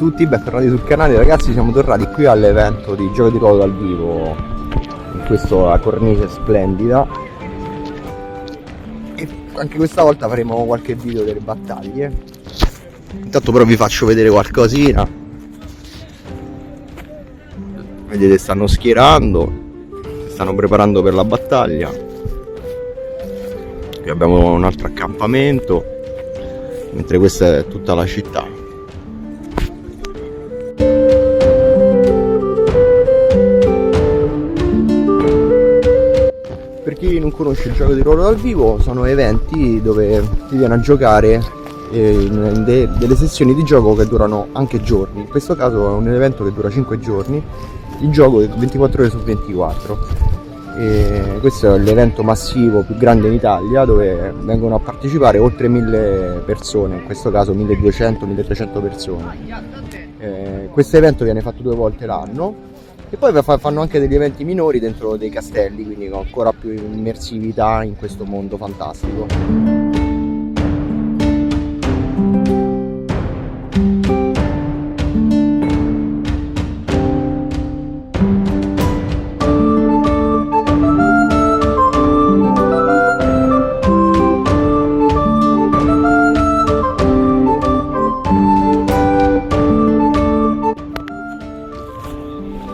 tutti, bentornati sul canale ragazzi. Siamo tornati qui all'evento di gioco di ruolo dal vivo in questa cornice splendida e anche questa volta faremo qualche video delle battaglie. Intanto però vi faccio vedere qualcosina. Vedete, stanno schierando, si stanno preparando per la battaglia. Qui abbiamo un altro accampamento, mentre questa è tutta la città. Per chi non conosce il gioco di ruolo dal vivo, sono eventi dove si viene a giocare in delle sessioni di gioco che durano anche giorni. In questo caso è un evento che dura 5 giorni, il gioco è 24 ore su 24. E questo è l'evento massivo più grande in Italia, dove vengono a partecipare oltre 1000 persone, in questo caso 1200-1300 persone. Questo evento viene fatto 2 volte l'anno. E poi fanno anche degli eventi minori dentro dei castelli, quindi con ancora più immersività in questo mondo fantastico.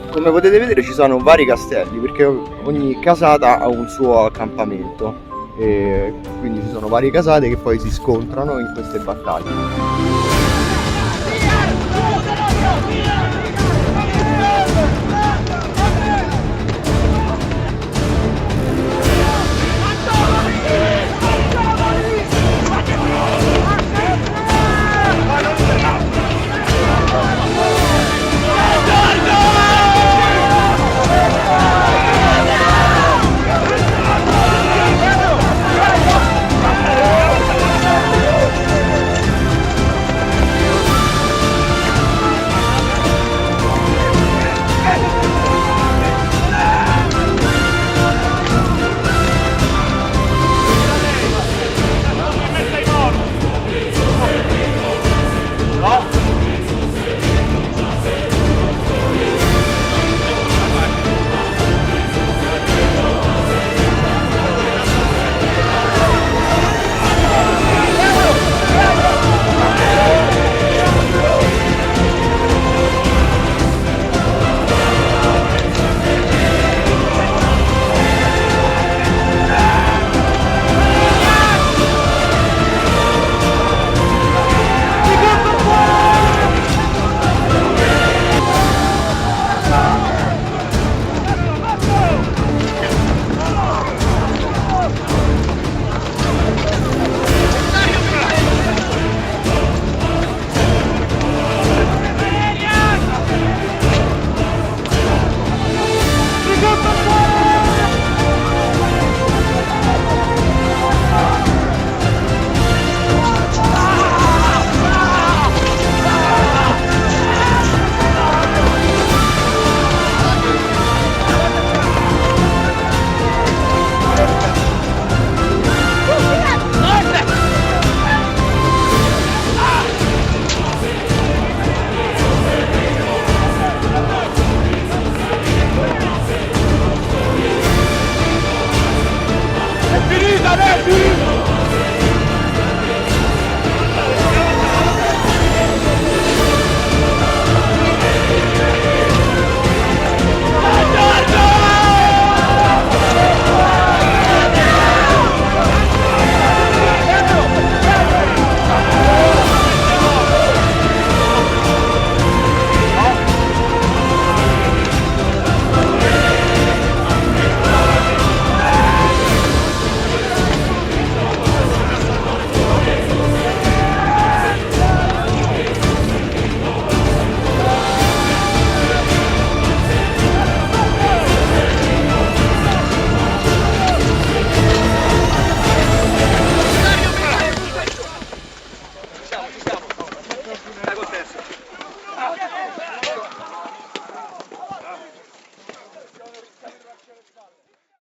Come potete vedere ci sono vari castelli, perché ogni casata ha un suo accampamento e quindi ci sono varie casate che poi si scontrano in queste battaglie.